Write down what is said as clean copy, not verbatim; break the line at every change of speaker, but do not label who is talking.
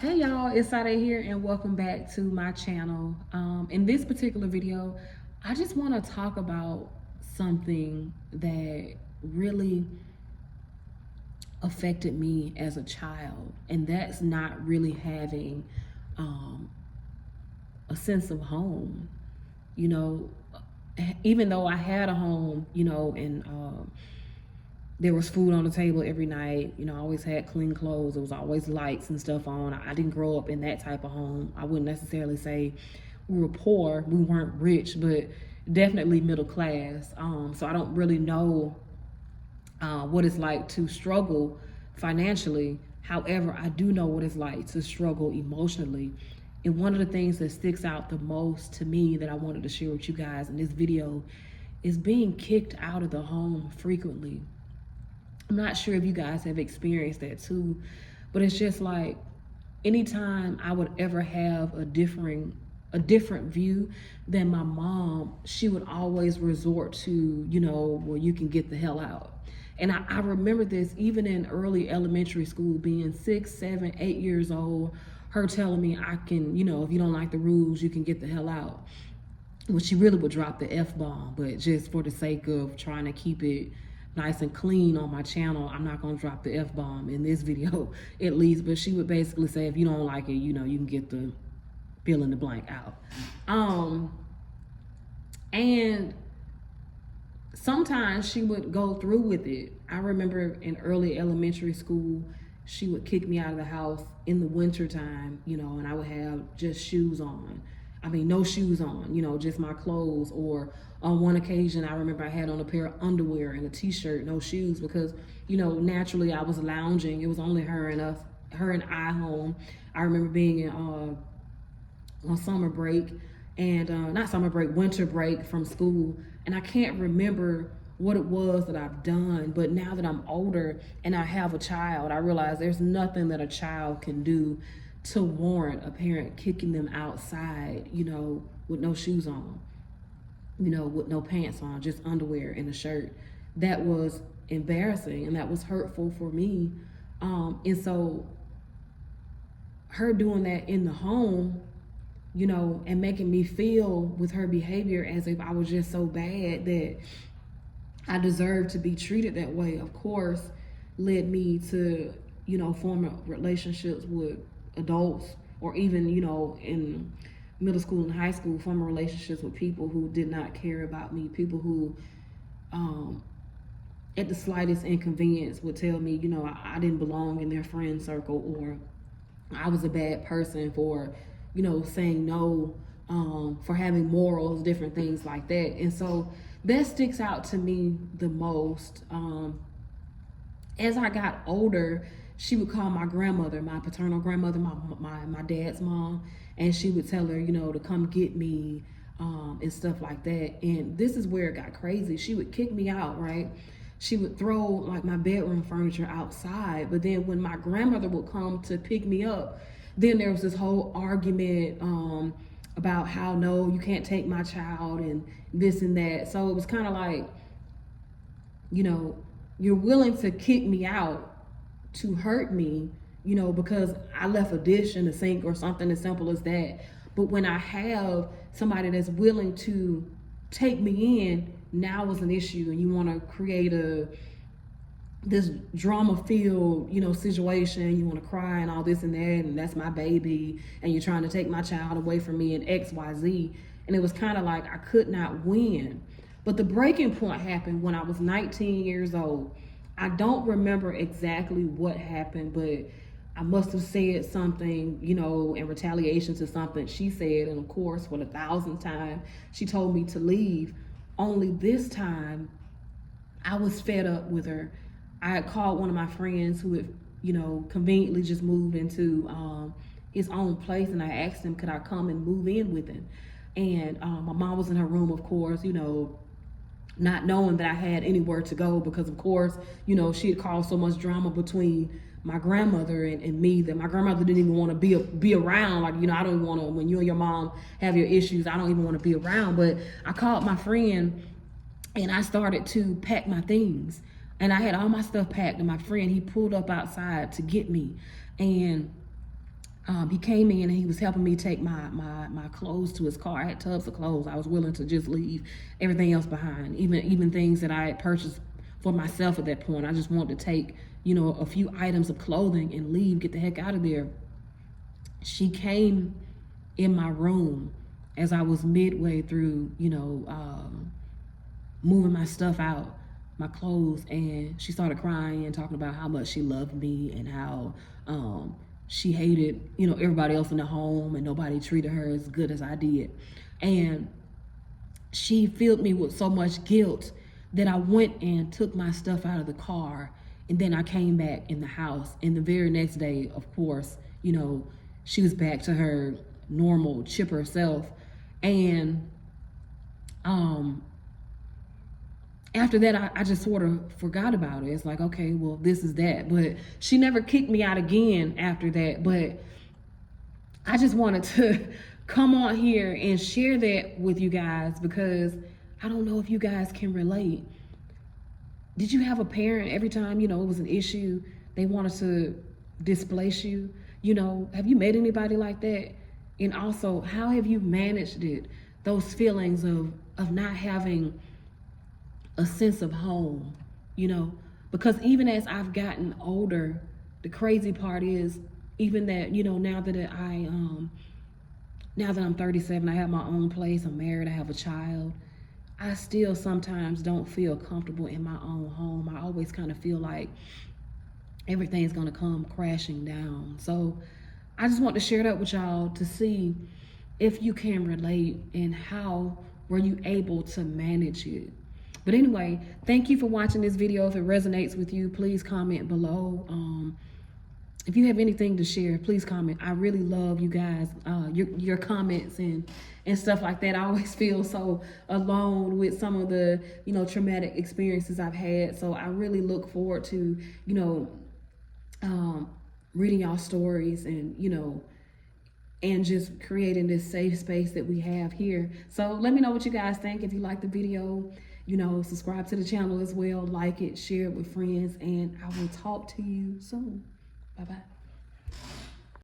Hey y'all, it's Sade here and welcome back to my channel. In this particular video, I just want to talk about something that really affected me as a child, and that's not really having um, a sense of home. You know, even though I had a home, and there was food on the table every night. I always had clean clothes. There was always lights and stuff on. I didn't grow up in that type of home. I wouldn't necessarily say we were poor. We weren't rich, but definitely middle class. So I don't really know what it's like to struggle financially. However, I do know what it's like to struggle emotionally. And one of the things that sticks out the most to me that I wanted to share with you guys in this video is being kicked out of the home frequently. I'm not sure if you guys have experienced that too, but it's just like anytime I would ever have a different view than my mom, she would always resort to, well, you can get the hell out. And I remember this even in early elementary school, being 6, 7, 8 years old, her telling me I can, if you don't like the rules, you can get the hell out. Well, she really would drop the F-bomb, but just for the sake of trying to keep it nice and clean on my channel, I'm not gonna drop the F-bomb in this video at least, but she would basically say, if you don't like it, you can get the fill in the blank out. And sometimes she would go through with it. I remember in early elementary school, she would kick me out of the house in the winter time, and I would have just shoes on. I mean, no shoes on, just my clothes. Or on one occasion, I remember I had on a pair of underwear and a t-shirt, no shoes, because, naturally I was lounging. It was only her and I home. I remember being on summer break and not summer break, winter break from school. And I can't remember what it was that I've done, but now that I'm older and I have a child, I realize there's nothing that a child can do to warrant a parent kicking them outside, with no shoes on, with no pants on, just underwear and a shirt. That was embarrassing and that was hurtful for me. And so her doing that in the home, and making me feel with her behavior as if I was just so bad that I deserved to be treated that way, of course, led me to, form relationships with adults, or even, in middle school and high school, forming relationships with people who did not care about me, people who, at the slightest inconvenience, would tell me, I didn't belong in their friend circle, or I was a bad person for, saying no, for having morals, different things like that. And so that sticks out to me the most. As I got older, she would call my grandmother, my paternal grandmother, my dad's mom, and she would tell her, to come get me, and stuff like that. And this is where it got crazy. She would kick me out, right? She would throw like my bedroom furniture outside. But then when my grandmother would come to pick me up, then there was this whole argument about how, no, you can't take my child and this and that. So it was kind of like, you're willing to kick me out to hurt me, because I left a dish in the sink or something as simple as that. But when I have somebody that's willing to take me in, now is an issue, and you want to create this drama-filled, situation. You want to cry and all this and that, and that's my baby, and you're trying to take my child away from me and XYZ. And it was kind of like I could not win. But the breaking point happened when I was 19 years old. I don't remember exactly what happened, but I must have said something, in retaliation to something she said. And of course, for the 1,000th time, she told me to leave. Only this time, I was fed up with her. I had called one of my friends who had, conveniently just moved into his own place, and I asked him, could I come and move in with him? And my mom was in her room, of course, not knowing that I had anywhere to go, because of course, she had caused so much drama between my grandmother and me that my grandmother didn't even want to be around. Like, I don't even want to, when you and your mom have your issues, I don't even want to be around. But I called my friend and I started to pack my things. And I had all my stuff packed, and my friend, he pulled up outside to get me. And he came in and he was helping me take my clothes to his car. I had tubs of clothes. I was willing to just leave everything else behind, even things that I had purchased for myself at that point. I just wanted to take, you know, a few items of clothing and leave, get the heck out of there. She came in my room as I was midway through, you know, moving my stuff out, my clothes, and she started crying and talking about how much she loved me and how she hated, you know, everybody else in the home and nobody treated her as good as I did. And she filled me with so much guilt that I went and took my stuff out of the car, and then I came back in the house. And the very next day, of course, you know, she was back to her normal, chipper self. And after that, I just sort of forgot about it. It's like, okay, well, this is that. But she never kicked me out again after that. But I just wanted to come on here and share that with you guys, because I don't know if you guys can relate. Did you have a parent, every time, you know, it was an issue, they wanted to displace you? You know, have you met anybody like that? And also, how have you managed it? Those feelings of not having a sense of home, you know? Because even as I've gotten older, the crazy part is, even that, you know, now that I'm 37, I have my own place, I'm married, I have a child, I still sometimes don't feel comfortable in my own home. I always kind of feel like everything's gonna come crashing down. So I just want to share that with y'all to see if you can relate and how were you able to manage it. But anyway, thank you for watching this video. If it resonates with you, please comment below. If you have anything to share, please comment. I really love you guys, your comments and stuff like that. I always feel so alone with some of the, you know, traumatic experiences I've had. So I really look forward to, you know, reading y'all stories and, you know, and just creating this safe space that we have here. So let me know what you guys think. If you like the video, you know, subscribe to the channel as well, like it, share it with friends, and I will talk to you soon. Bye-bye.